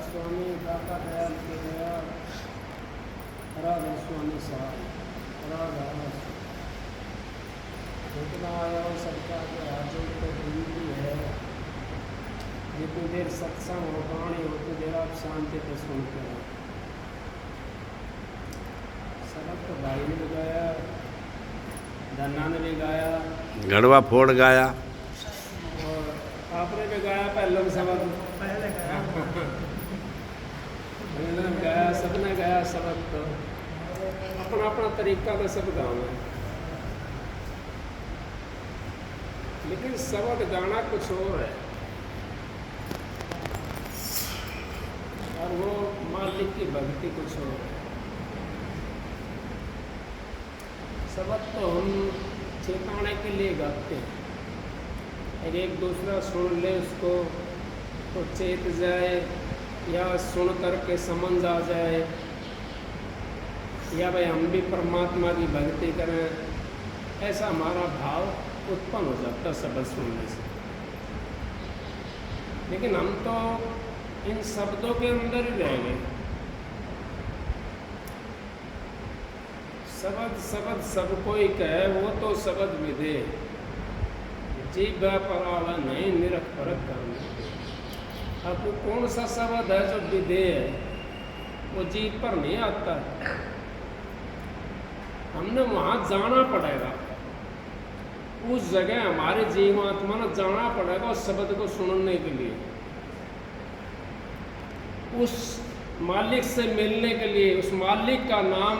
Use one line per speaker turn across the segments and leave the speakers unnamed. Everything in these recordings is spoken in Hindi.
स्वामी काका दयाल के दया राधा स्वामी साहब राधा जितना आया हो सबका के हाथों तो विनती है। जितनी देर सत्संग हो वाणी हो उतनी देर आप शांति से सुनते हो। सबक तो भाई ने भी गाया, धन्ना ने भी गाया,
गढ़वा फोड़ गाया
और आपने भी गाया पहले भी सबक पहले गाया गाया, सबने गाया सबक। तो अपना अपना तरीका तो सब गाँव है, लेकिन सबक गाना कुछ और है और वो मालिक की भक्ति कुछ और है। सबक तो हम चेताने के लिए गाते हैं, एक दूसरा सुन ले उसको तो चेत जाए, या सुन करके समझ आ जाए, या भाई हम भी परमात्मा की भक्ति करें, ऐसा हमारा भाव उत्पन्न हो जाता शब्द सुनने से। लेकिन हम तो इन शब्दों के अंदर ही रह गए। शब्द शब्द सब कोई कहे वो तो शब्द विधे, जीव परावा नहीं निरख परख करना। अब वो कौन सा शब्द है जो विधे है, वो जीव पर नहीं आता। हमने वहाँ जाना पड़ेगा, उस जगह हमारे जीवात्मा ने जाना पड़ेगा उस शब्द को सुनने के लिए, उस मालिक से मिलने के लिए। उस मालिक का नाम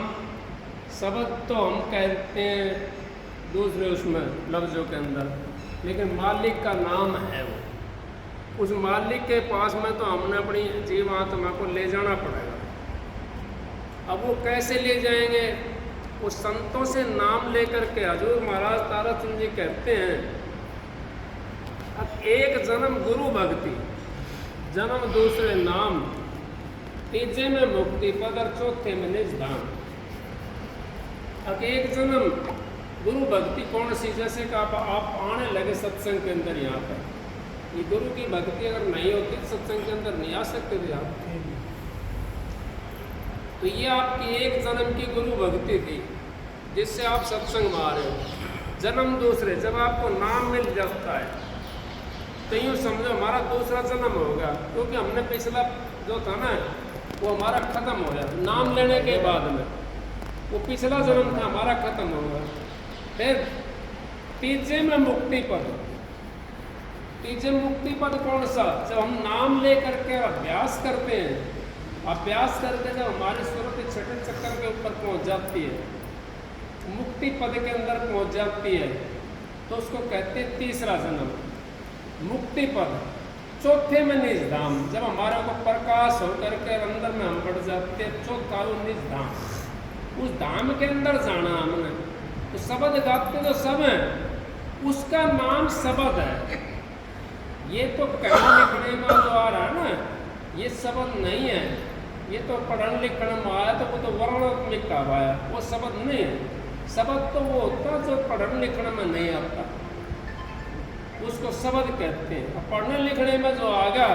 शब्द तो हम कहते हैं दूसरे उसमें लफ्ज़ों के अंदर, लेकिन मालिक का नाम है वो। उस मालिक के पास में तो हमने अपनी जीवात्मा को ले जाना पड़ेगा। अब वो कैसे ले जाएंगे? उस संतों से नाम लेकर के। हजूर महाराज ताराचंद जी कहते हैं, अब एक जन्म गुरु भक्ति, जन्म दूसरे नाम, तीजे में मुक्ति पद और चौथे में निज धाम। अब एक जन्म गुरु भक्ति कौन सी? जैसे कि आप आने लगे सत्संग के अंदर, यहाँ पर ये गुरु की भक्ति अगर नहीं होती तो सत्संग के अंदर नहीं आ सकते थे आप। तो ये आपकी एक जन्म की गुरु भक्ति थी जिससे आप सत्संग में आ रहे हो। जन्म दूसरे, जब आपको नाम मिल जाता है तो यूँ समझो हमारा दूसरा जन्म होगा, क्योंकि हमने पिछला जो था ना वो हमारा खत्म हो गया। नाम लेने के बाद में वो पिछला जन्म था हमारा खत्म होगा। फिर तीजे में मुक्ति पद। तीजे मुक्ति पद कौन सा? जब हम नाम ले करके अभ्यास करते हैं, अभ्यास करके जब हमारी सुरत छठे चक्कर के ऊपर पहुंच जाती है, मुक्ति पद के अंदर पहुंच जाती है, तो उसको कहते हैं तीसरा जन्म, मुक्ति पद। चौथे में निज धाम, जब हमारे को प्रकाश होकर के अंदर में हम बढ़ जाते हैं, चौथा वो निज धाम। उस धाम के अंदर जाना हमने। तो शब्द गाते तो सब है, उसका नाम शब्द है। ये तो कहने लिखने में जो आ रहा है ना, ये शब्द नहीं है। ये तो पढ़ने लिखने में आया तो वो तो वर्णात्मक का आया, वो शब्द नहीं है। शब्द तो वो होता जो पढ़ने लिखने में नहीं आता, उसको शब्द कहते हैं। और पढ़ने लिखने में जो आ गया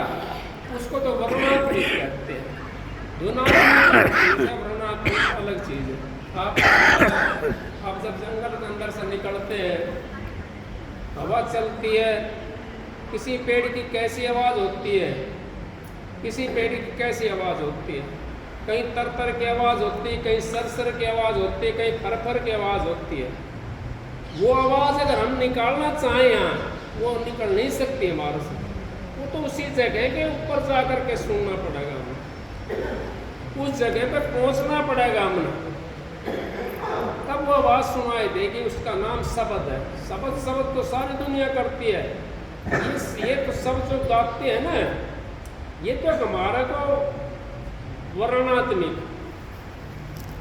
उसको तो वर्णात्मक कहते हैं। वर्णात्मक अलग चीज़ है। आप जब जंगल के अंदर से निकलते हैं, हवा चलती है, किसी पेड़ की कैसी आवाज़ होती है, किसी पेड़ की कैसी आवाज़ होती है, कहीं तर तर की आवाज़ होती है, कहीं सर सर की आवाज़ होती है, कहीं फर फर की आवाज़ होती है। वो आवाज़ अगर हम निकालना चाहें यहाँ, वो निकल नहीं सकती हमारे से। वो तो उसी जगह के ऊपर जा कर के सुनना पड़ेगा हमें, उस जगह पर पहुँचना पड़ेगा हमें, तब वो आवाज़ सुनाई देगी। उसका नाम शब्द है। शब्द शब्द तो सारी दुनिया करती है। ये तो सब जो गाते हैं ना, ये तो हमारा को वर्णात्मिक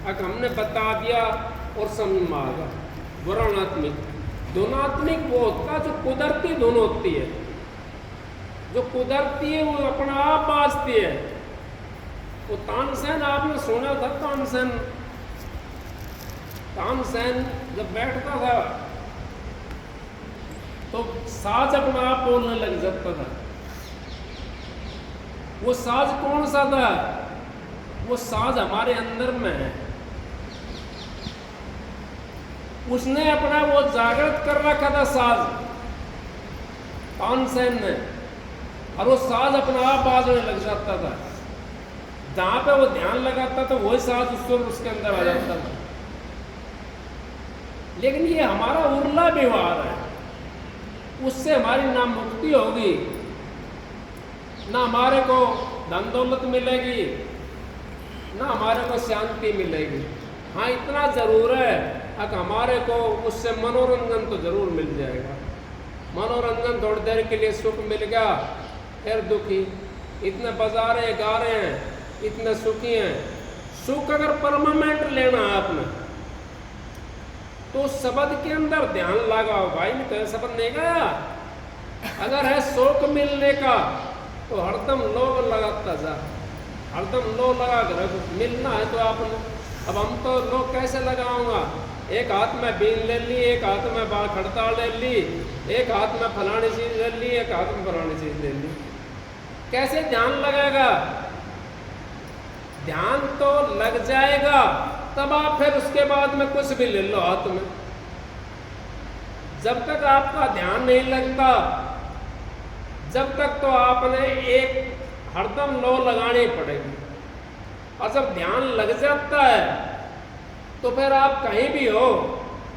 अगर हमने बता दिया और समझ में आ गया। वर्णात्मिक, धुनात्मिक वो होता जो कुदरती धुन होती है, जो कुदरती है, वो अपना आप बाजती है। वो तानसेन आपने सुना था, तानसेन जब बैठता था तो साज अपना आप बोलने लग जाता था। वो साज कौन सा था? वो साज हमारे अंदर में है। उसने अपना वो जागृत कर रखा था साज, तानसेन ने, और वो साज अपना आप बाजने लग जाता था। जहां पे वो ध्यान लगाता था वही साज उसके अंदर आ जाता था। लेकिन ये हमारा उर्ला व्यवहार है, उससे हमारी ना मुक्ति होगी, ना हमारे को धन दौलत मिलेगी, ना हमारे को शांति मिलेगी। हाँ, इतना जरूर है कि हमारे को उससे मनोरंजन तो जरूर मिल जाएगा। मनोरंजन थोड़ी देर के लिए सुख मिल गया, फिर दुखी। इतने बजा रहे गा रहे हैं, इतने सुखी हैं। सुख अगर परमानेंट लेना है आपने, तो शब्द के अंदर ध्यान लगाओ। भाई ने कहा शब्द नहीं गया, अगर है शौक मिलने का तो हरदम लोभ लगाता जा, हरदम लोभ लगा कर मिलना है। तो आप अब हम तो लोग कैसे लगाऊंगा? एक हाथ में बीन ले ली, एक हाथ में बाल खड़ता ले ली, एक हाथ में फलानी चीज ले ली, एक हाथ में फलानी चीज ले ली। कैसे ध्यान लगेगा? ध्यान तो लग जाएगा, तब आप फिर उसके बाद में कुछ भी ले लो हाथ में। जब तक आपका ध्यान नहीं लगता, जब तक तो आपने एक हरदम लो लगानी पड़ेगी। और जब ध्यान लग जाता है तो फिर आप कहीं भी हो,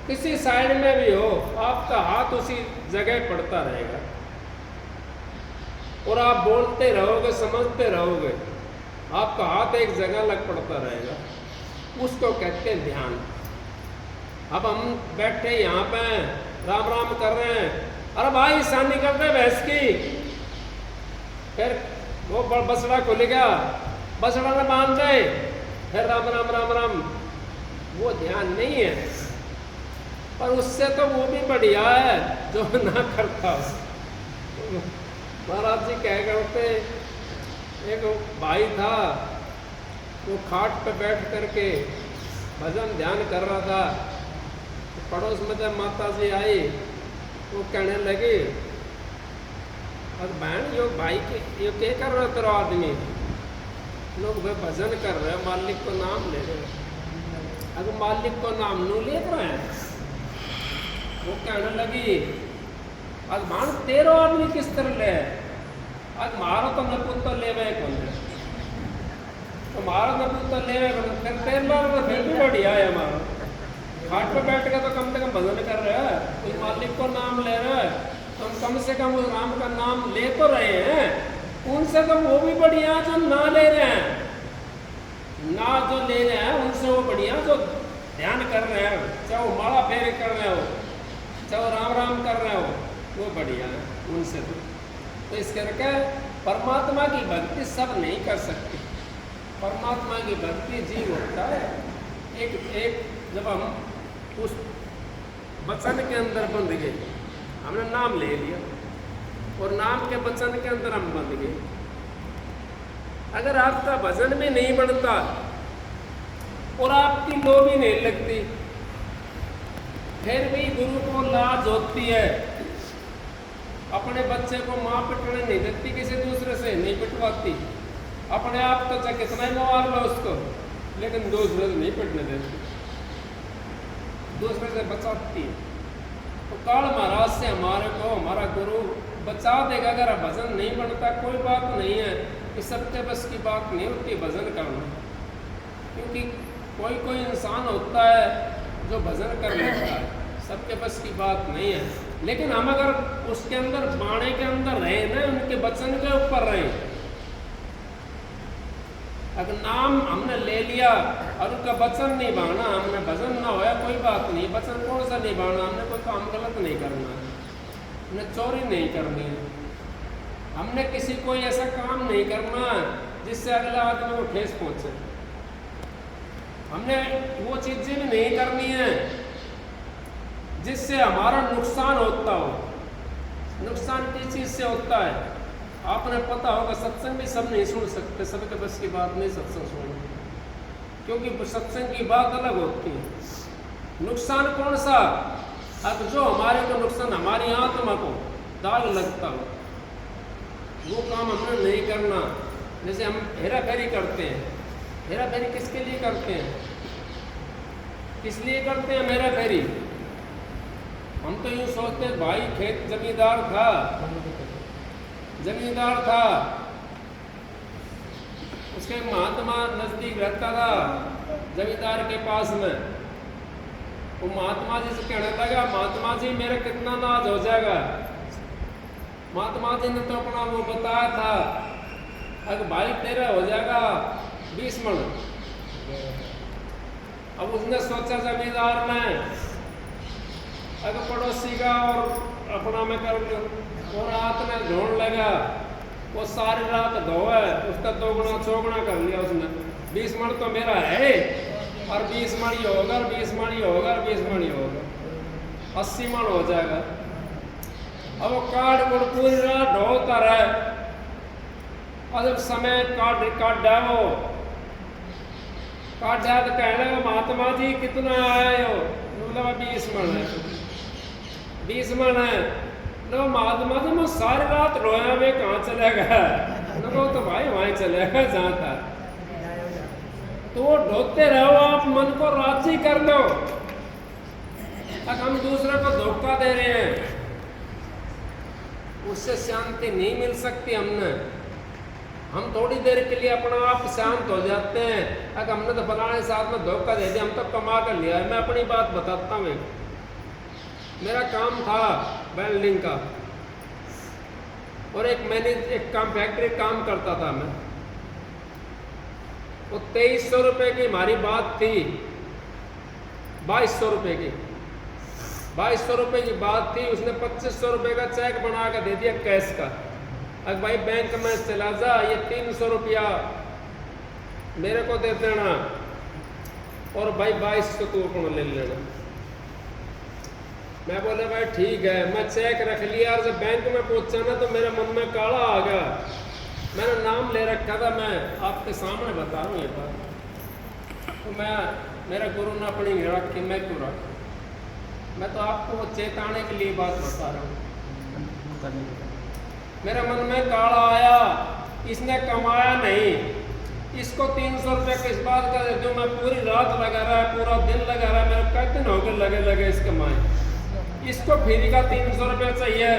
किसी साइड में भी हो, आपका हाथ उसी जगह पड़ता रहेगा और आप बोलते रहोगे, समझते रहोगे, आपका हाथ एक जगह लग पड़ता रहेगा। उसको कहते हैं ध्यान। अब हम बैठे यहाँ पे राम राम कर रहे हैं, अरे भाई शानी करते भैंस की, फिर वो बछड़ा खुल गया, बछड़ा ने बांध जाए, फिर राम राम राम राम। वो ध्यान नहीं है, पर उससे तो वो भी बढ़िया है जो ना करता। महाराज जी कह करते, एक भाई था, वो खाट पे बैठ करके भजन ध्यान कर रहा था। तो पड़ोस में जब माता जी आई, वो कहने लगी, अब बहन यो भाई के ये क्या कर रहे हो तेरा आदमी? लोग भाई भजन कर रहे हैं, मालिक को नाम ले रहे हैं। अगर मालिक को नाम नू ले रहे हैं, वो कहने लगी, आज मान तेरा आदमी किस तरह ले, आज मारो तो नपुत्र ले गए कौन है, तो मारो नपुत्र ले गए कौन, फिर तेरे बार तो फिर भी बढ़िया है। हमारा घाट पर बैठ के तो कम से कम भजन कर रहे हैं, कोई मालिक को नाम ले रहे हैं, तो हम कम से कम उस राम का नाम ले तो रहे हैं। उनसे तो वो भी बढ़िया जो ना ले रहे हैं, ना जो ले रहे हैं उनसे वो बढ़िया जो ध्यान कर रहे हैं, चाहे वो माला फेरे कर रहे हो, चाहे वो राम राम कर रहे हो, वो बढ़िया है उनसे। तो इस करके परमात्मा की भक्ति सब नहीं कर सकती। परमात्मा की भक्ति जीव होता है। एक जब हम उस वचन के अंदर बंध गए, हमने नाम ले लिया और नाम के वचन के अंदर हम बंध गए। अगर आपका भजन भी नहीं बनता और आपकी लो भी नहीं लगती, फिर भी गुरु को लाज होती है। अपने बच्चे को माँ पिटने नहीं देती, किसी दूसरे से नहीं पिटवाती। अपने आप तो चाहे कितना ही मार लो उसको, लेकिन दूसरे से नहीं पिटने देती, दूसरे से बचाती है। तो काल महाराज से हमारे को हमारा गुरु बचा देगा। अगर भजन नहीं बनता, कोई बात नहीं है कि सबके बस की बात नहीं होती भजन करना, क्योंकि कोई कोई इंसान होता है जो भजन कर लेता है, सबके बस की बात नहीं है। लेकिन हम अगर उसके अंदर बाणे के अंदर रहे ना, उनके वचन के ऊपर रहे, अगर नाम हमने ले लिया और उनका वचन नहीं बाना, हमने भजन ना होया कोई बात नहीं, वचन कौन सा नहीं बाना, हमने कोई काम गलत नहीं करना है, हमने चोरी नहीं करनी है, हमने किसी को ऐसा काम नहीं करना जिससे अगला आदमी को ठेस पहुंचे, हमने वो चीजें भी नहीं करनी है जिससे हमारा नुकसान होता हो। नुकसान किस चीज से होता है आपने पता होगा। सत्संग भी सब नहीं सुन सकते, सबके बस की बात नहीं सत्संग सुनना, क्योंकि सत्संग की बात अलग होती है। नुकसान कौन सा? अब जो हमारे को नुकसान, हमारी आत्मा को दाग लगता हो, वो काम हमने नहीं करना। जैसे हम हेरा फेरी करते हैं, हेरा फेरी किसके लिए करते हैं? किस लिए करते हैं हेरा फेरी? हम तो यूँ सोचते हैं भाई खेत जमींदार था, उसके महात्मा नजदीक रहता था जमींदार के पास में। वो महात्मा जी से कहने लगा, महात्मा जी मेरा कितना नाज हो जाएगा। महात्मा जी ने तो अपना वो बताया था, अगर भाई तेरा हो जाएगा 20 मन। अब उसने सोचा जमींदार ने अगर पड़ोसी का और अपना में कर लो, और रात में ढूंढ लगा, वो सारी रात धोए, उसका 2 गुना 4 गुना कर लिया उसने। 20 मन तो मेरा है, और 20 मन ही होगा, 20 मन ही होगा, 20 मन ही होगा, 80 मन हो जाएगा। अब वो काट गुड़ पूरी रात ढोता रहे, और जब समय काट डालो, काट जाए तो कहने लगा, महात्मा जी कितना आए हो? बोला 20 मन है। 20 मन है। लो महात्मा जी मैं सारी रात रोया, वे कहाँ चलेगा? तो भाई वहीं चलेगा जहाँ था। तो ढोते रहो, आप मन को राजी कर दो। अब हम दूसरे को धोखा दे रहे हैं, उससे शांति नहीं मिल सकती हमने। हम थोड़ी देर के लिए अपना आप शांत हो जाते हैं, अगर हमने तो फलाने साथ में धोखा दे दिया, हम तो कमा कर लिया है। मैं अपनी बात बताता हूँ। मेरा काम था वेल्डिंग का, और एक काम फैक्ट्री काम करता था मैं। वो 2300 रुपये की हमारी बात थी, 2200 रुपये की, 2200 रुपये की बात थी। उसने 2500 रुपये का चेक बना कर दे दिया कैश का। अगर भाई बैंक में चला जा, ये 300 रुपया मेरे को दे देना, और भाई 2200 तू अपना ले लेना। मैं बोले भाई ठीक है। मैं चेक रख लिया, और जब बैंक में पहुंचा ना तो मेरे मन में काला आ गया। मैंने नाम ले रखा था, मैं आपके सामने बता रहा हूँ ये बात। तो मेरा गुरु ने अपनी रखी, मैं क्यों रख? मैं तो आपको चेताने के लिए बात बता रहा हूँ। मेरे मन में काला आया, इसने कमाया नहीं, इसको 300 रुपये किस बात का दे दूँ? मैं पूरी रात लगा रहा है, पूरा दिन लगा रहा है, मेरे कई दिन हो गए लगे इस कमाई। इसको फ्री का 300 रुपये चाहिए,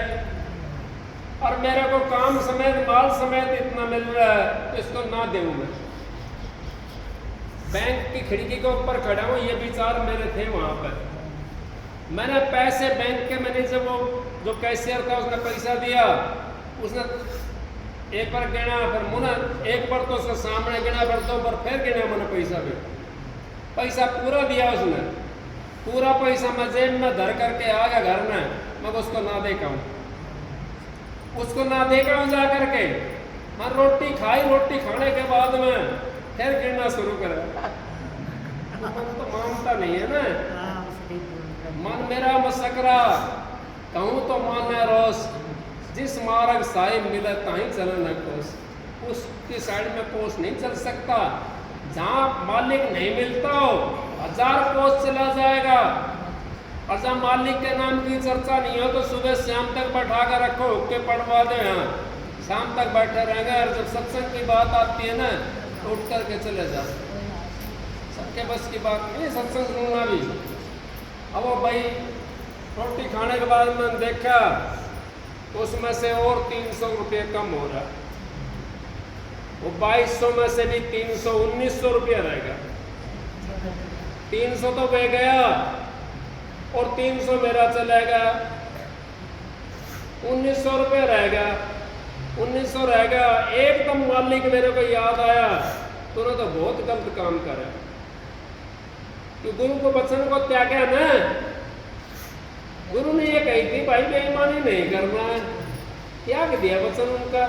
और मेरे को काम समेत माल समेत इतना मिल रहा है, तो इसको ना दूँ मैं। बैंक की खिड़की के ऊपर खड़ा हूँ, ये विचार मेरे थे वहाँ पर। मैंने पैसे बैंक के मैनेजर, वो जो कैशियर था, उसने पैसा दिया। उसने एक बार गिना, फिर मुना एक बार तो उसके सामने गिना, फिर 2 बार फिर गिना मैंने पैसा भी। पैसा पूरा दिया उसने, पूरा पैसा मैं जेब में धर करके आ गया घर में। मैं उसको ना देखा हूँ, उसको ना देखा हूँ जा करके। मैं रोटी खाई, रोटी खाने के बाद में फिर गिरना शुरू करा। तो मानता नहीं है ना, मन मेरा मसकरा, कहूँ तो माने रोस। जिस मार्ग साहिब मिले ताही चले न कोस, उसकी साइड में कोस नहीं चल सकता। जहाँ मालिक नहीं मिलता हो 1000 कोस चला जाएगा, और जहाँ मालिक के नाम की चर्चा नहीं हो तो सुबह शाम तक बैठा कर रखो, के पढ़वा दे, यहाँ शाम तक बैठे रहेंगे। और जब सत्संग की बात आती है ना, तो उठ करके चले जा। सबके बस की बात नहीं सत्संग सुनना भी। अब वो भाई रोटी खाने के बाद मैंने देखा, तो उसमें से और 300 रुपये कम हो रहा। वो 2200 में से भी 300, 1900 रुपया रहेगा। 300 तो बह गया, और 300 मेरा चलेगा, 1900 रुपये रहेगा। 1900 रहेगा। एकदम मालिक मेरे को याद आया, तूने तो बहुत गलत काम करा, कि गुरु को वचन को त्यागा ना। गुरु ने ये कही थी भाई बेईमानी नहीं करना है, त्याग दिया वचन उनका।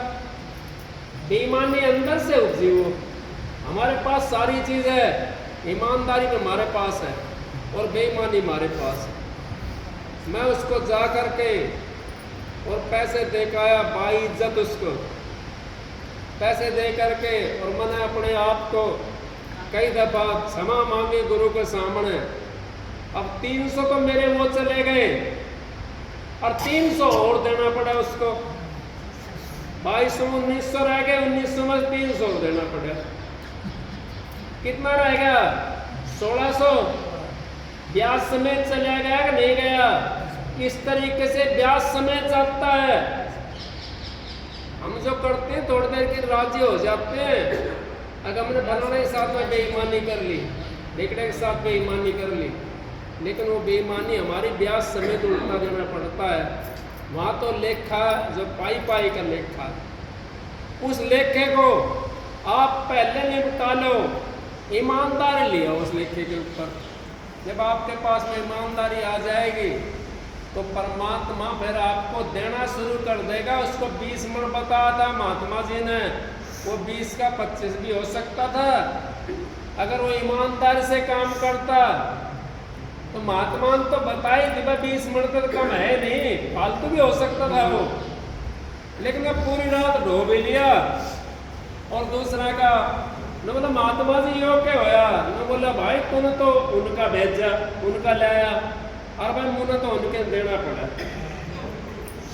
बेईमानी अंदर से उपजी हो। हमारे पास सारी चीज है, ईमानदारी में हमारे पास है, और बेईमानी हमारे पास है। मैं उसको जा करके और पैसे दे के आया, बाइज्जत उसको पैसे दे करके, और मैंने अपने आप को कई दफा क्षमा मांगी गुरु के सामने। अब 300 तो मेरे वो चले गए, और 300 और देना पड़ा उसको। 2200 रह गए, 1900 में 300 देना पड़ेगा। कितना रह गया? 1600। ब्याज समेत चला गया कि नहीं गया? इस तरीके से ब्याज समेत जाता है। हम जो करते हैं थोड़ी देर के राजी हो जाते हैं। अगर हमने फलाने के साथ में बेईमानी कर ली, ढेकड़े के साथ बेईमानी कर ली, लेकिन वो बेईमानी हमारी ब्याज समेत उल्टा देना पड़ता है। वहाँ तो लेखा जो पाई पाई का लेखा, उस लेखे को आप पहले निपटा लो, ईमानदारी लिया उस लेखे के ऊपर। जब आपके पास में ईमानदारी आ जाएगी तो परमात्मा फिर आपको देना शुरू कर देगा। उसको 20 मण बताया था महात्मा जी ने, वो 20 का 25 भी हो सकता था अगर वो ईमानदारी से काम करता। तो महात्मा ने तो बताई थी भाई 20 मण तो कम है नहीं, फालतू भी हो सकता था वो, लेकिन अब पूरी रात ढो भी लिया। और दूसरा का न बोला महात्मा जी यो क्या होया, न बोला भाई तूने तो उनका भेजा, उनका लाया, और भाई मुझे तो उनके देना पड़ा,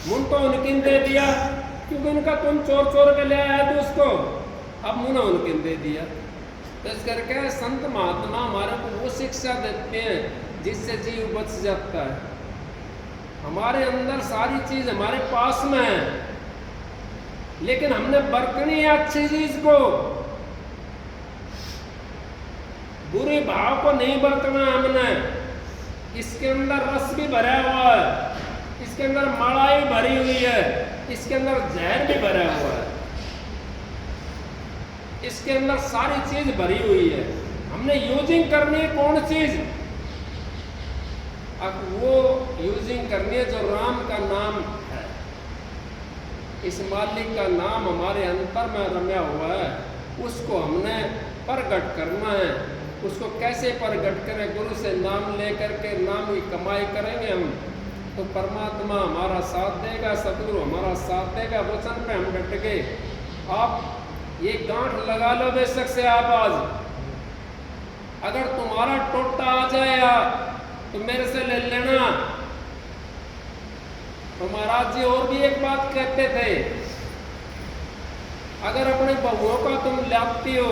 मुन तो उनके दे दिया क्योंकि उनका तुम चोर चोर के ले आया तो उसको, अब मुझे उनके दे दिया। तो इस करके संत महात्मा हमारे को वो शिक्षा देते हैं जिससे जीव बच जाता है। हमारे अंदर सारी चीज हमारे पास में है, लेकिन हमने बरतनी है अच्छी चीज को, बुरे भाव को नहीं बरतना हमने। इसके अंदर रस भी भरा हुआ है, इसके अंदर मलाई भरी हुई है, इसके अंदर जहर भी भरा हुआ है, इसके अंदर सारी चीज भरी हुई है। हमने यूजिंग करनी है कौन चीज? अब वो यूजिंग करनी है जो राम का नाम है, इस मालिक का नाम हमारे अंतर में रम्या हुआ है, उसको हमने प्रगट करना है। उसको कैसे प्रगट करें? गुरु से नाम लेकर के नाम की कमाई करेंगे हम तो परमात्मा हमारा साथ देगा, सतगुरु हमारा साथ देगा। वचन पे हम डट गए। आप ये गांठ लगा लो बेशक से आप आज, अगर तुम्हारा टोटा आ जाएगा तो मेरे से ले लेना। तो महाराज जी और भी एक बात कहते थे, अगर अपने बहुओं का तुम लाती हो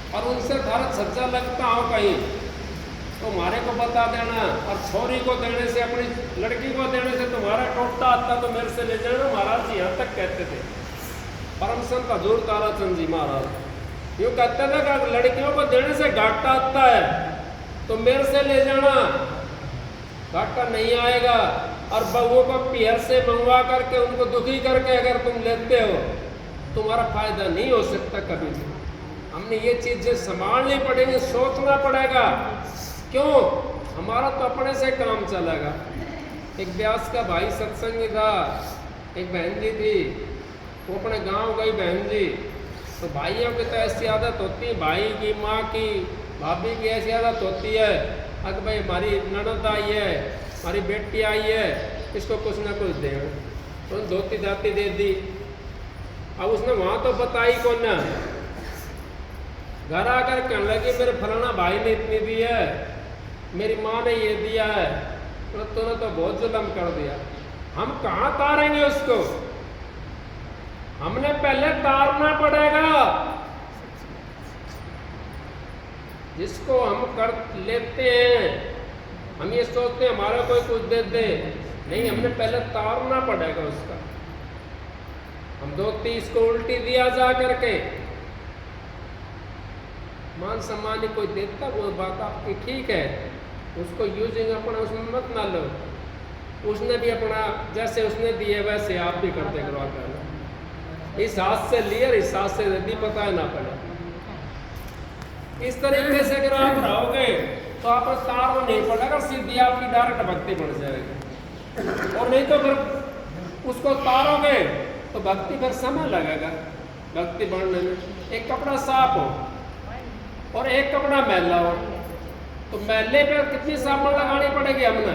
और उनसे धारा छज्जा लगता हो कहीं तो हमारे को बता देना, और छोरी को देने से, अपनी लड़की को देने से तुम्हारा टोटता आता तो मेरे से ले जाना। महाराज जी यहाँ तक कहते थे। परम संत हजूर ताराचंद जी महाराज यूँ कहते थे कि लड़कियों को देने से घाटा आता है तो मेरे से ले जाना, घाटा नहीं आएगा। और बहुओं को पीहर से मंगवा करके उनको दुखी करके अगर तुम लेते हो तुम्हारा फायदा नहीं हो सकता कभी भी। हमने ये चीजें संभालनी पड़ेगी, सोचना पड़ेगा। क्यों? हमारा तो अपने से काम चलेगा। एक व्यास का भाई सत्संगी था, एक बहन जी थी, वो अपने गांव गई बहन जी, तो भाइयों की तो ऐसी आदत होती है, भाई की, माँ की, भाभी की ऐसी आदत होती है, अगर भाई हमारी ननद आई है, हमारी बेटी आई है, इसको कुछ ना कुछ दे, तो धोती धाती दे दी। अब उसने वहाँ तो बताई कौन ना, घर आकर कहने लगी मेरे फलाना भाई ने इतनी दी है, मेरी माँ ने ये दिया है, तो तूने तो बहुत जुल्म कर दिया। हम कहाँ तारेंगे उसको? हमने पहले तारना पड़ेगा। जिसको हम कर लेते हैं, हम ये सोचते हैं हमारा कोई कुछ दे दे, नहीं, हमने पहले तारना पड़ेगा उसका। हम 2-30 को उल्टी दिया जा करके, मान सम्मान कोई देता, वो बात आपकी ठीक है, उसको यूजिंग अपना उसमें मत ना लो। उसने भी अपना जैसे उसने दिए वैसे आप भी करते करो आकर। इस हाथ से लिए, इस हाथ से यदि पता है ना पड़े, इस तरीके से अगर आप रहोगे तो आप तार नहीं पड़ेगा, सीधी आपकी डायरेक्ट भक्ति बढ़ जाएगी। और नहीं तो फिर उसको तारोगे तो भक्ति फिर समय लगेगा भक्ति बढ़ने में। एक कपड़ा साफ हो और एक कपड़ा मैला हो, तो मैले पे कितनी साबुन लगानी पड़ेगी? हमने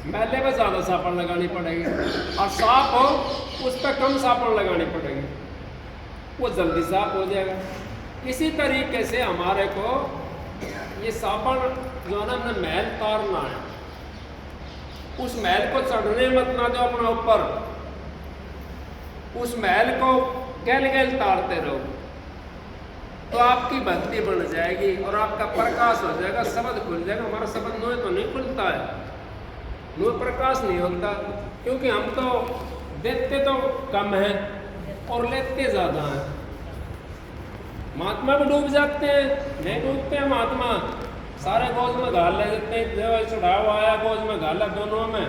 मैले पे ज़्यादा साबुन लगानी पड़ेगी, और साफ हो उस पर कम साबुन लगानी पड़ेगी, वो जल्दी साफ हो जाएगा। इसी तरीके से हमारे को ये साबुन जो है ना, हमने मैल तारना है, उस मैल को चढ़ने मत ना दो अपना ऊपर। उस महल को गैल गैल ताड़ते रहो, तो आपकी भक्ति बढ़ जाएगी और आपका प्रकाश हो जाएगा, शब्द खुल जाएगा। हमारा शब्द नोए तो नहीं खुलता है, नोए प्रकाश नहीं होता, क्योंकि हम तो देते तो कम है और लेते ज़्यादा हैं। महात्मा भी डूब जाते हैं, नहीं डूबते हैं महात्मा, सारे गोज में घाल ले देते हैं, जो चढ़ावा आया गोज में घाला दोनों में,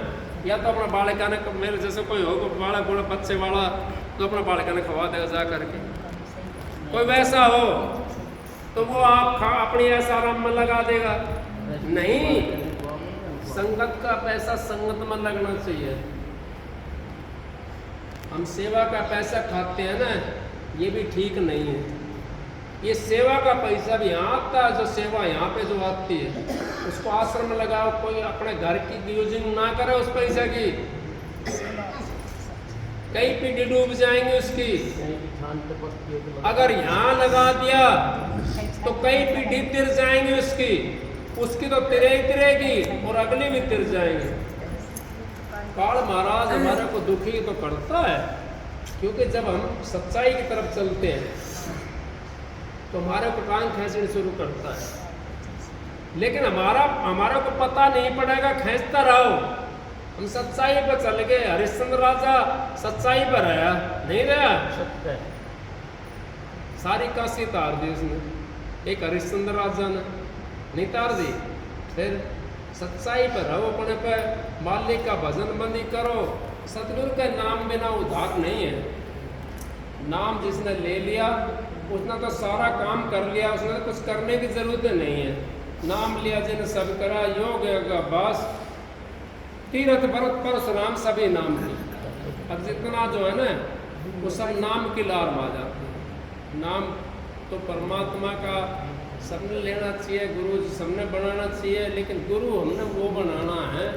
या तो अपना बालिका ने, मेरे जैसे कोई हो बालक बड़ा बच्चे वाला तो अपना बालिका ने खवा देगा जा करके, कोई वैसा हो तो वो आप अपनी ऐसा आराम में लगा देगा। नहीं, संगत का पैसा संगत में लगना चाहिए। हम सेवा का पैसा खाते हैं ना, ये भी ठीक नहीं है। ये सेवा का पैसा भी यहाँ आता है, जो सेवा यहाँ पे जो आती है उसको आश्रम में लगाओ, कोई अपने घर की यूजिंग ना करे उस पैसे की, कई पीढ़ी डूब जाएंगे उसकी। अगर यहाँ लगा दिया तो कई पीढ़ी तिर जाएंगे उसकी, उसकी तो तिरे ही तिरेगी और अगली भी तिर जाएंगे। काल महाराज हमारे को दुखी तो करता है, क्योंकि जब हम सच्चाई की तरफ चलते हैं तो हमारे को टांग खींचने शुरू करता है, लेकिन हमारा को पता नहीं पड़ेगा, खींचता रहो। हम सच्चाई पर चल गए, हरिश्चंद्र राजा सच्चाई पर रहा, नहीं रहा, सारी काशी तार दी उसने, एक हरिश्चंद्र राजा ने नहीं तार दी। फिर सच्चाई पर रहो, अपने पे मालिक का भजन बंदी करो। सतगुरु के नाम बिना उद्धार नहीं है। नाम जिसने ले लिया उसने तो सारा काम कर लिया, उसने तो कुछ करने की जरूरत नहीं है। नाम लिया जिन सब करा, योग बस तीरथ भरत परशुराम सभी नाम लिया। अब जितना जो है ना वो सब नाम की लार में आ जाती है। नाम तो परमात्मा का सबने लेना चाहिए, गुरु सबने बनाना चाहिए, लेकिन गुरु हमने वो बनाना है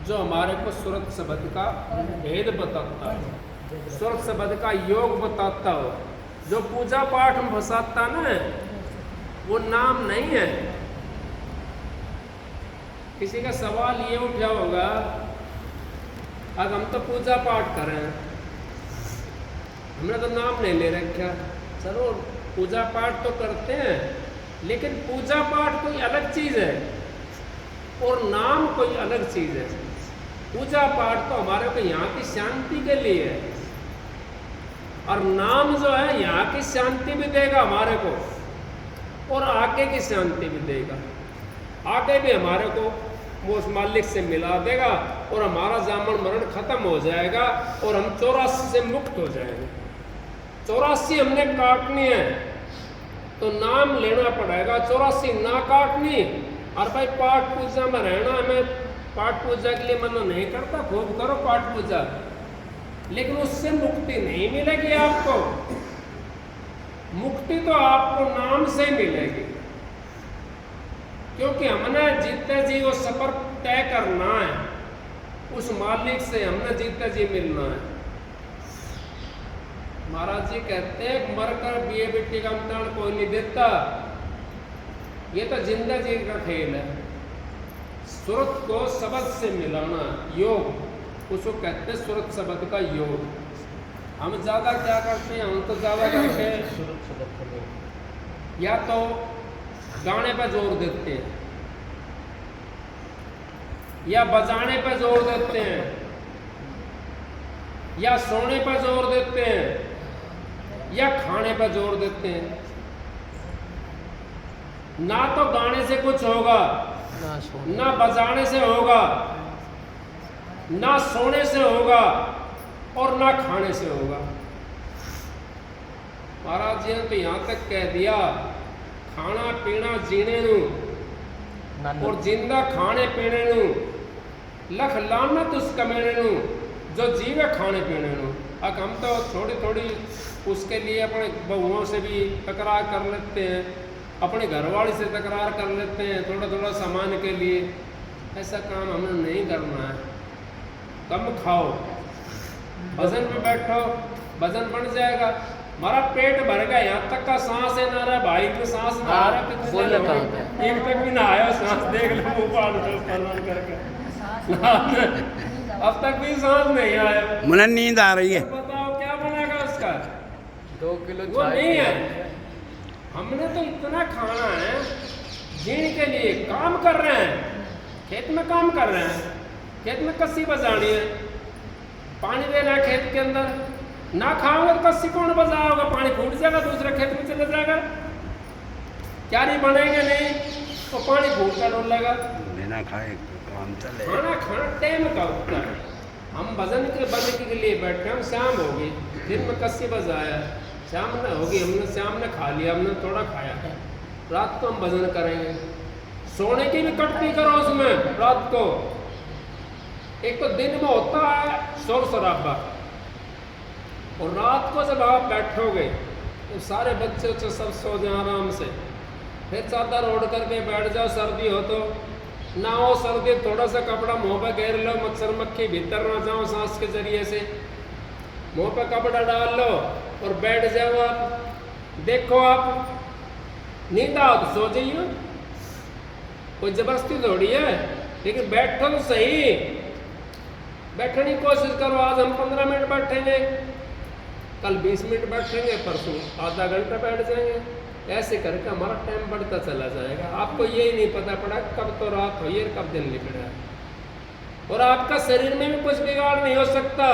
जो हमारे को सूरत शब्द का भेद बताता है, सूरत शब्द का योग बताता हो। जो पूजा पाठ में फंसाता ना वो नाम नहीं है। किसी का सवाल ये उठा होगा, अब हम तो पूजा पाठ कर रहे हैं, हमने तो नाम नहीं ले रखा। चलो पूजा पाठ तो करते हैं, लेकिन पूजा पाठ कोई अलग चीज़ है और नाम कोई अलग चीज़ है। पूजा पाठ तो हमारे को यहाँ की शांति के लिए है, और नाम जो है यहाँ की शांति भी देगा हमारे को और आगे की शांति भी देगा। आगे भी हमारे को वो उस मालिक से मिला देगा और हमारा जामन मरण खत्म हो जाएगा और हम 84 से मुक्त हो जाएंगे। 84 हमने काटनी है तो नाम लेना पड़ेगा, 84 ना काटनी। और भाई पाठ पूजा में रहना, हमें पाठ पूजा के लिए मना नहीं करता, खूब करो पाठ पूजा, लेकिन उससे मुक्ति नहीं मिलेगी आपको। मुक्ति तो आपको नाम से मिलेगी, क्योंकि हमने जीते जी वो सफर तय करना है, उस मालिक से हमने जीते जी मिलना है। महाराज जी कहते हैं मरकर बीए बेटी का इम्तिहान कोई नहीं देता, ये तो जिंदा जी का खेल है। सूरत को शब्द से मिलाना योग, उसको कहते हैं सूरत शब्द का योग। हम ज़्यादा क्या करते हैं, हम तो ज़्यादा करके या तो गाने पर जोर देते हैं, या बजाने पर जोर देते हैं, या सोने पर जोर देते हैं, या खाने पर जोर देते हैं। ना तो गाने से कुछ होगा, ना बजाने से होगा, ना सोने से होगा और ना खाने से होगा। महाराज जी ने तो यहाँ तक कह दिया, खाना पीना जीने नू और जिंदा खाने पीने नू, लख लानत उस कमेने नू जो जीवे खाने पीने नू। अब हम तो थोड़ी थोड़ी उसके लिए अपने बहुओं से भी तकरार कर लेते हैं, अपने घरवाली से तकरार कर लेते हैं थोड़ा थोड़ा सामान के लिए। ऐसा काम हमें नहीं करना है। कम खाओ, भजन में बैठो, भजन बन जाएगा। हमारा पेट भर गया, यहाँ तक का सांस है ना रहा भाई को, सांस ना आ रहा एक तक भी ना आया सांस, देख लो करके अब तक भी सांस नहीं आया।
मुझे नींद आ रही है।
तो बताओ क्या बनेगा उसका?
2 किलो
वो
चाय
नहीं
पी
है।
लेंगे।
हमने तो इतना खाना है, जीने के लिए काम कर रहे हैं, खेत में काम कर रहे हैं, खेत में कस्सी बजानी है, पानी देना है खेत के अंदर, ना खाओगे तो कस्सी कौन बजाओगे? पानी फूट जाएगा, दूसरे खेत में चला जाएगा, क्यारी बनेंगे नहीं तो पानी फूट कर डोलेगा।
बिना खाए काम चले।
खाना खाना टाइम का होता है। हम भजन के बजने के लिए बैठे, हम शाम हो गई, दिन में कस्सी बजाया, शाम ने होगी, हमने शाम ने खा लिया, हमने थोड़ा खाया, रात को हम भजन करेंगे। सोने की भी कटती करो उसमें रात को। एक तो दिन में होता है शोर शराबा, और रात को जब आप बैठोगे तो सारे बच्चे उच्चे सब सो जाए आराम से, फिर चादर ओढ़ करके बैठ जाओ, सर्दी हो तो ना हो सर्दी, थोड़ा सा कपड़ा मुंह पे घेर लो, मच्छर मक्खी भीतर ना जाओ सांस के जरिए से, मुंह पे कपड़ा डाल लो और बैठ जाओ। आप देखो, आप नींद आओ तो सो जाइए, कोई जबरदस्ती थोड़ी है, लेकिन बैठो तो सही, बैठने की कोशिश करो। आज हम 15 मिनट बैठेंगे, कल 20 मिनट बैठेंगे, परसों आधा घंटा बैठ जाएंगे, ऐसे करके हमारा टाइम बढ़ता चला जाएगा। आपको यही नहीं पता पड़ा कब तो रात हुई और कब दिन निकल रहा है। और आपका शरीर में भी कुछ बिगाड़ नहीं हो सकता,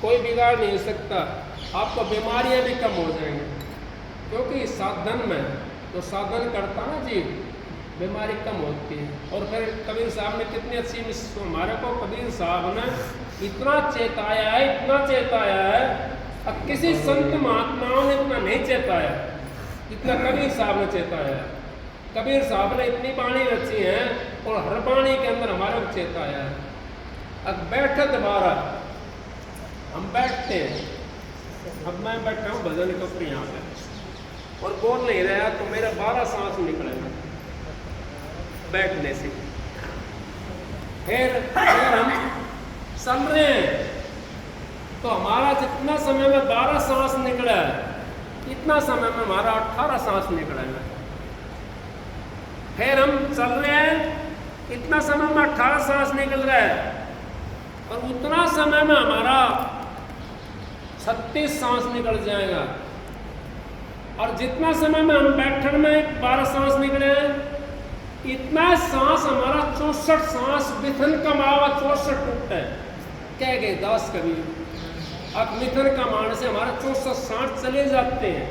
कोई बिगाड़ नहीं हो सकता। आपको बीमारियां भी कम हो जाएंगी, क्योंकि साधन में तो साधन करता ना जी, बीमारी कम होती है। और फिर कबीर साहब ने कितनी अच्छी हमारे को, कबीर साहब ने इतना चेताया है, इतना चेताया है, अब किसी संत महात्माओं ने इतना नहीं चेताया जितना कबीर साहब ने चेताया है। कबीर साहब ने इतनी बाणी रची है और हर बाणी के अंदर हमारे को चेताया है। अब बैठे दोबारा हम बैठते हैं, अब मैं बैठा हूँ भजन के ऊपर यहाँ पे और बोल नहीं रहा तो मेरा 12 सांस निकलेगा बैठने से। फिर हम चल रहे हैं तो हमारा जितना समय में 12 सांस निकला है, इतना समय में हमारा 18 सांस निकलेगा। फिर हम चल रहे हैं, इतना समय में 18 सांस निकल रहा है, और उतना समय में हमारा 36 सांस निकल जाएगा। और जितना समय में हम बैठन में 12 सांस निकले हैं, इतना सांस हमारा 64 सांस मिथुन कमावा 64 टूटता है, कह गए दास कबीर। अब मिथुन कमाने से हमारा 64 सांस चले जाते हैं।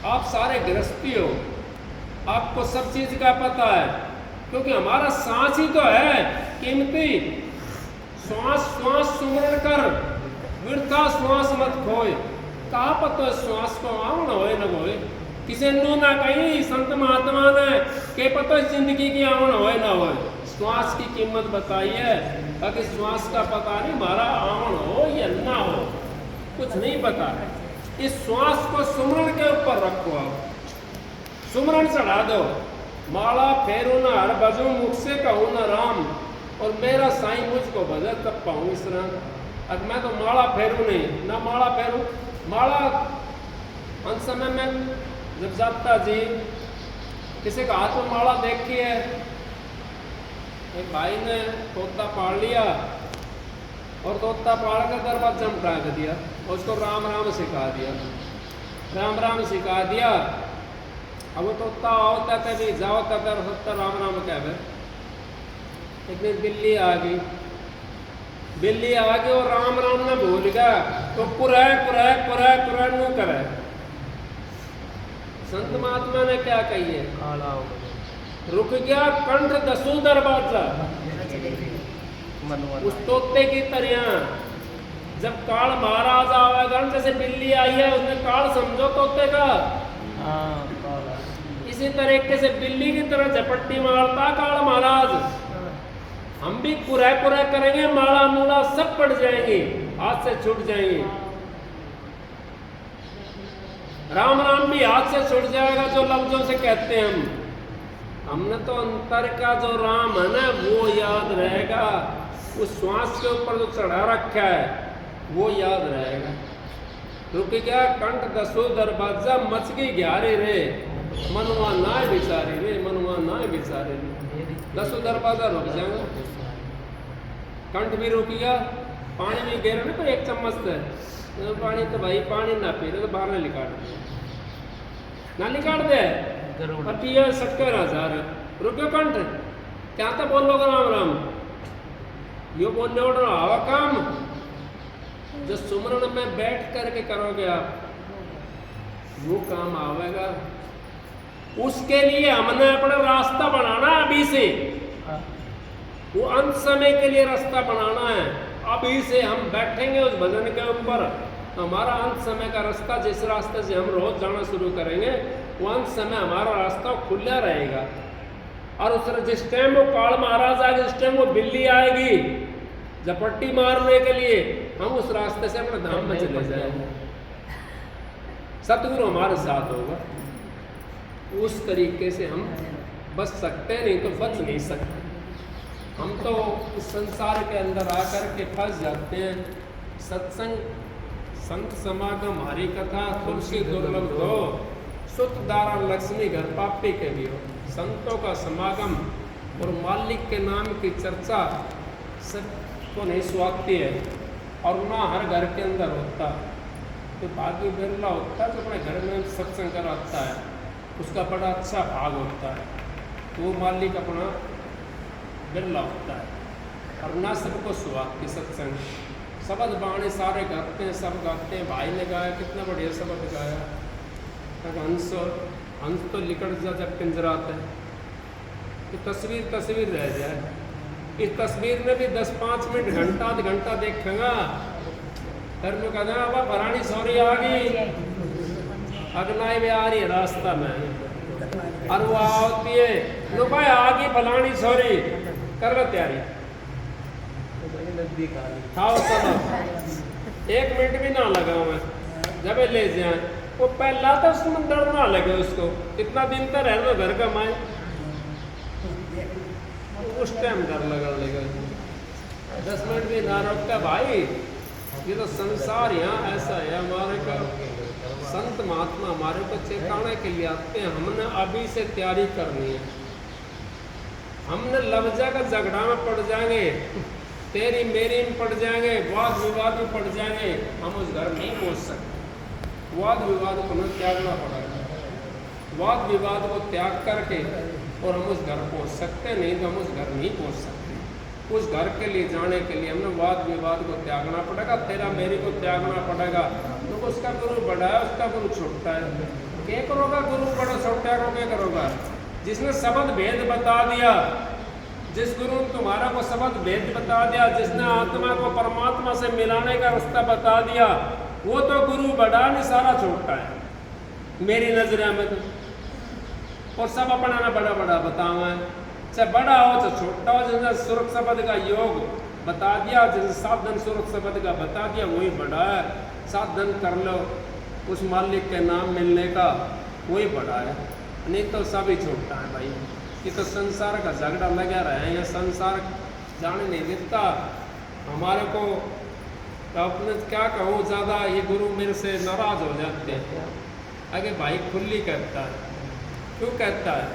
आप सारे गृहस्थी हो, आपको सब चीज का पता है, क्योंकि हमारा सांस ही तो है कीमती। श्वास श्वास सुमरण कर, वृथा श्वास मत खोए। कहा पता श्वास को आओ न होए न होए, किसी नो ना कहीं संत महात्मा ने के पता जिंदगी की आओ न होए न होए। श्वास की कीमत बताई है, ताकि श्वास का पता नहीं हमारा आवन हो या ना हो, कुछ नहीं पता है। इस श्वास को सुमरण के ऊपर रखो, आप सुमरण चढ़ा दो। माला फेरू न हर भजू, मुख से कहूँ न राम, और मेरा साईं मुझको भजन तब पाऊँ विश्राम। अब मैं तो माला फेरू नहीं, ना माला फेरू। माला उन समय में जब जाता जी किसी का हाथ में माला देखी है, एक भाई ने तोता पाल लिया और तोता पाल कर दरवाजा में टांग दिया, उसको राम राम सिखा दिया, राम राम सिखा दिया। अब वो तोता होता कभी जाओ तर सत्ता राम राम कह। एक दिन बिल्ली आ गई, बिल्ली आ गई और राम राम ने भूल गया तो कुरै कुरै कुरै कुरै नू करे। संत महात्मा ने क्या कही है, रुक गया कंठ दसू दरवाजा उस तोते की तरह। जब काल महाराज आवेगा, जैसे बिल्ली आई है उसने काल समझो तोते का, इसी तरीके से बिल्ली की तरह झपट्टी मारता काल महाराज। हम भी कुरै कुरै करेंगे, माला मूला सब पड़ जाएंगे, हाथ से छूट जाएंगे। राम राम भी हाथ से छूट जाएगा जो लफ्जों से कहते हैं हम। हमने तो अंतर का जो राम है ना वो याद रहेगा, उस श्वास के ऊपर जो चढ़ा रखा है वो याद रहेगा। रुक गया कंठ दसो दरवाजा, मच गई ग्यारे रे, मनुआ ना बिचारी रे, मनुआ ना है बेचारे, 10 दरवाजा रुक जाएगा, कंठ भी रुक गया, पानी भी गिर ना, तो 1 चम्मच है पानी, तो भाई पानी ना पी रहे तो बाहर ना निकाल दे, पिया 70,000 रुपये कंठ, क्या तो बोल लो राम राम, यो बोलने उड़ रहा हवा काम। जो सुमरन में बैठ करके करोगे आप, वो काम आवेगा। उसके लिए हमने अपना रास्ता बनाना है अभी से, वो अंत समय के लिए रास्ता बनाना है। अभी से हम बैठेंगे उस भजन के ऊपर, तो हमारा अंत समय का रास्ता, जिस रास्ते से हम रोज जाना शुरू करेंगे, वो अंत समय हमारा रास्ता खुला रहेगा। और उस जिस टाइम वो काल महाराज आएगा, जिस टाइम वो बिल्ली आएगी झपट्टी मारने के लिए, हम उस रास्ते से अपने धाम में चले जाएंगे। सतगुरु हमारे साथ होगा, उस तरीके से हम बच सकते हैं, नहीं तो बच नहीं सकते। हम तो इस संसार के अंदर आकर के फंस जाते हैं। सत्संग, संत समागम, हरि कथा, तुलसी दुर्लभ हो, सुत दारा लक्ष्मी घर पापी के भी हो। संतों का समागम और मालिक के नाम की चर्चा सबको नहीं सुहाती है, और ना हर घर के अंदर होता। तो भाग्य बिरला होता है जो अपने घर में सत्संग कराता है, उसका बड़ा अच्छा भाग होता है, तो वो मालिक अपना बिरला होता है। और ना सबको सुहाती सत्संग। शब्द बाणी सारे गाते हैं, सब गाते हैं। भाई ने गाया, कितना बढ़िया शब्द गाया, हंस हंस तो लिकट जा जब पिंजराते हैं, तो तस्वीर रह जाए। इस तस्वीर में भी 10-5 मिनट, घंटा आध घंटा देखेगा, फिर में कहना अब भरानी सौरी आ गई, अगनाई में आ रही है रास्ता में, और वो आती है, लो भाई आ गई फलानी सौरी, कर लो तैयारी, खाओ चलो। 1 मिनट भी ना लगा मैं, जब ले जाए वो पहला तो उसमें डर ना लगे उसको, कितना दिन तक रहना घर का माए, उस टाइम डर लगा लेगा। 10 मिनट भी ना रोकता भाई, ये तो संसार यहाँ ऐसा है। हमारे को संत महात्मा हमारे को चेताने के लिए आते हैं, हमने अभी से तैयारी करनी है। हमने लफ्जा का झगड़ा में पड़ जाएंगे, तेरी मेरी में पड़ जाएंगे, वाद विवाद में पड़ जाएंगे, हम उस घर नहीं पहुँच सकते। वाद विवाद को हमें त्यागना पड़ेगा, वाद विवाद को त्याग करके और हम उस घर पहुँच सकते हैं, नहीं तो हम उस घर नहीं पहुँच सकते। उस घर के लिए जाने के लिए हमने वाद विवाद को त्यागना पड़ेगा, तेरा मेरी को त्यागना पड़ेगा। तो उसका गुरु बड़ा है, उसका गुरु छोटा है, क्या करोगा? गुरु बड़ा छोटा को क्या करोगा? जिसने शब्द भेद बता दिया, जिस गुरु ने तुम्हारा को शब्द भेद बता दिया, जिसने आत्मा को परमात्मा से मिलाने का रास्ता बता दिया, वो तो गुरु बड़ा नहीं, सारा छोटा है मेरी नजर में। और सब अपना ना बड़ा बड़ा बतावा है, चाहे बड़ा हो चाहे छोटा हो। जिसने सुरख शब्द का योग बता दिया, जिसने साधन सुरख शब्द का बता दिया, वही बड़ा है। साधन कर लो उस मालिक के नाम मिलने का, वही बड़ा है, नहीं तो सभी छोटा है भाई। ये तो संसार का झगड़ा लगा रहा है, ये संसार जाने नहीं देता हमारे को। तो अपने क्या कहूँ, ज़्यादा ये गुरु मेरे से नाराज हो जाते हैं। आगे भाई खुली कहता है, क्यों कहता है?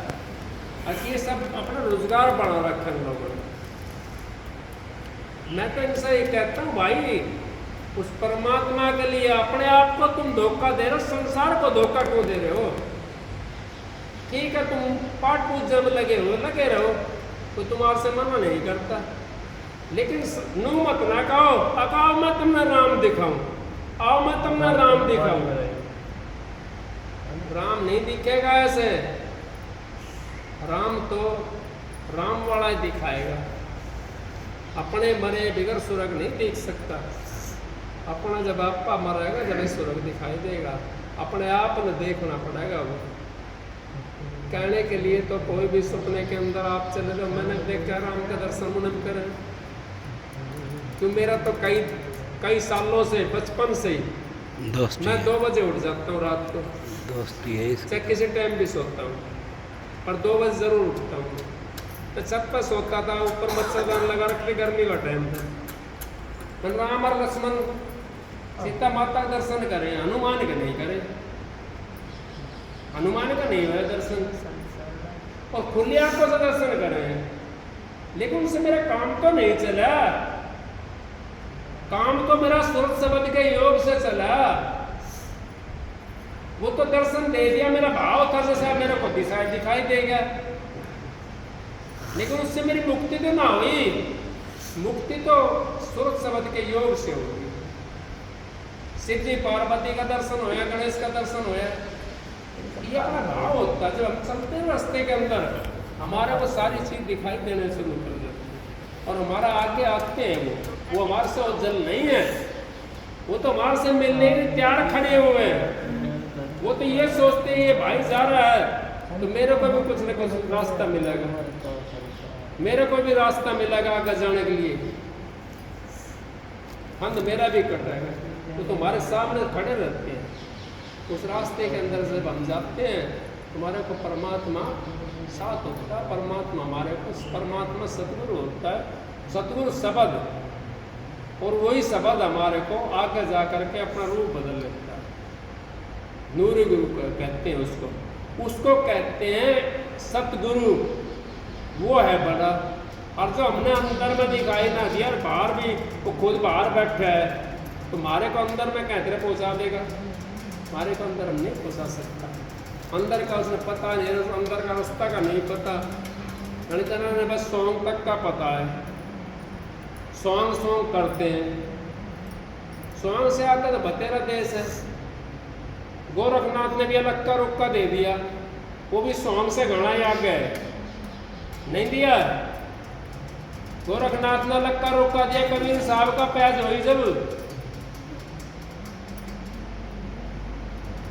अच्छा ये सब अपना रोजगार बना रखा है लोगों ने। मैं तो इनसे ये कहता हूँ भाई, उस परमात्मा के लिए अपने आप को तुम धोखा दे रहे हो, संसार को धोखा क्यों दे रहे हो? ठीक है तुम पाठ पूजा में लगे रहो, तो तुम्हारे से मना नहीं करता, लेकिन नू मत ना कहो, आओ मैं तुमने राम दिखाऊं, आओ मैं तुमने राम दिखाऊं। राम नहीं दिखेगा ऐसे, राम तो राम वाला ही दिखाएगा। अपने मरे बिगर स्वर्ग नहीं देख सकता। अपना जब आपका मरेगा जब स्वर्ग दिखाई देगा, अपने आप ने देखना पड़ेगा। वो कहने के लिए तो कोई भी सपने के अंदर आप चले जाओ, मैंने देखा राम का दर्शन मुनम करें, क्यों मेरा तो कई सालों से, बचपन से ही मैं 2 बजे उठ जाता हूँ रात को,
दोस्ती है
चाहे किसी टाइम भी सोता हूँ, पर 2 बजे जरूर उठता हूँ। मैं छत पर सोता था, ऊपर मच्छरदान लगा रखे, गर्मी का टाइम था। मैं राम और लक्ष्मण सीता माता का दर्शन करें, हनुमान का नहीं करें, हनुमान का नहीं हुआ दर्शन। और खुली आंखों से दर्शन करें, लेकिन उनसे मेरा काम तो नहीं चला। काम तो मेरा सुरत शब्द के योग से चला। वो तो दर्शन दे दिया, मेरा भाव था जैसा मेरे को दिखाई देगा, लेकिन उससे मेरी मुक्ति तो ना हुई। मुक्ति तो सुरत शब्द के योग से होगी। शिव जी पार्वती का दर्शन होया, गणेश का दर्शन होया, ये अपना भाव होता है। जब हम चलते हैं रास्ते के अंदर, हमारा वो सारी चीज दिखाई देने शुरू कर देती है और हमारा आगे आते हैं। वो हमारे से उज्जवल नहीं है, वो तो हमारे से मिलने के तैयार खड़े हुए हैं। वो तो ये सोचते हैं ये भाई जा रहा है तो मेरे को भी कुछ न कुछ रास्ता मिलेगा, मेरे को भी रास्ता मिलेगा आगे जाने के लिए, फंद मेरा भी कटेगा। तो तुम्हारे सामने खड़े रहते हैं, उस रास्ते के अंदर जब हम जाते हैं तुम्हारे को परमात्मा साथ होता है। परमात्मा हमारे को, परमात्मा सतगुरु होता है, सतगुरु शब्द, और वही शब्द हमारे को आगे जा करके अपना रूप बदल लेता है। नूरी गुरु कहते हैं उसको कहते हैं सतगुरु। वो है बड़ा, और जो हमने अंदर में दिखाई ना दिया, बाहर भी वो खुद बाहर बैठा है, तुम्हारे को अंदर में कहते पहुंचा देगा। हमारे को अंदर हम नहीं पहुंचा सकता, अंदर का उसने पता नहीं, अंदर का रास्ता का नहीं पता। गणितना ने बस सॉन्ग तक का पता है, सॉन्ग करते हैं। सॉन्ग से आता तो बतेरा देश है। गोरखनाथ ने भी अलग का रुक्का दे दिया, वो भी सॉन्ग से घना ही आगे है, नहीं दिया। गोरखनाथ ने अलग का रुक्का दिया, कबीर साहब का पैज हुई जब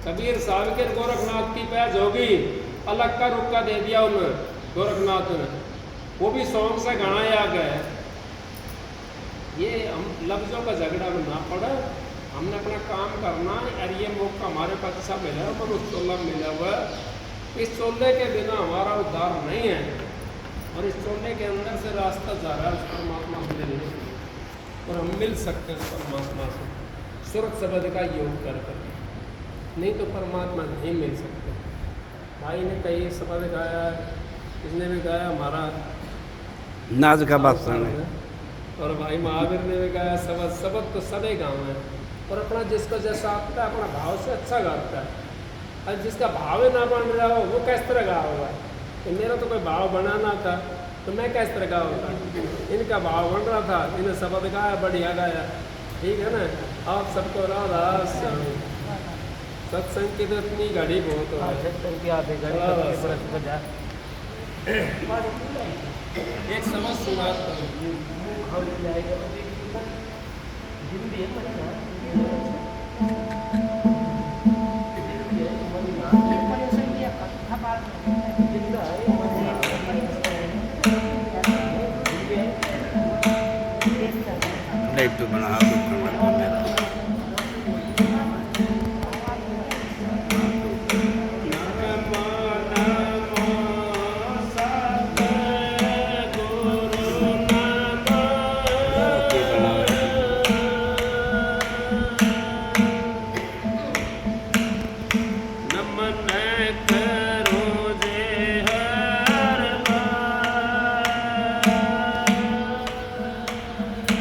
कबीर साहब के गोरखनाथ की पैज होगी, अलग का रुक्का दे दिया उन्होंने गोरखनाथ ने, वो भी सॉन्ग से घना ही आ गए। ये हम लफ्जों का झगड़ा में ना पड़े, हमने अपना काम करना। और ये मौका हमारे पास अच्छा मिला, मनुष्य चोला मिला हुआ है। इस चोले के बिना हमारा उद्धार नहीं है, और इस चोले के अंदर से रास्ता जा रहा है उस परमात्मा से मिलने के लिए, और हम मिल सकते हैं उस परमात्मा से सुरत शब्द का योग कर करके, नहीं तो परमात्मा नहीं मिल सकते। भाई ने कई शब्द गाया, इसने भी गाया हमारा
नाज का बादशाह ने,
और भाई महावीर ने भी गाया शब्द। शब्द तो सभी गाँव है, और अपना जिसका जैसा आता है अपना भाव से अच्छा गाता है। और जिसका भाव ना बन रहा हो वो किस तरह गा होगा। तो मेरा तो कोई भाव बनाना था तो मैं किस तरह गा होता, इनका भाव बन रहा था, इन्हें शब्द गाया, बढ़िया गाया, ठीक है ना। आप सबको राधा श्याम। सत्संग की तो इतनी घड़ी बहुत हो है। एक समझ सुनाता
लाइव तो बना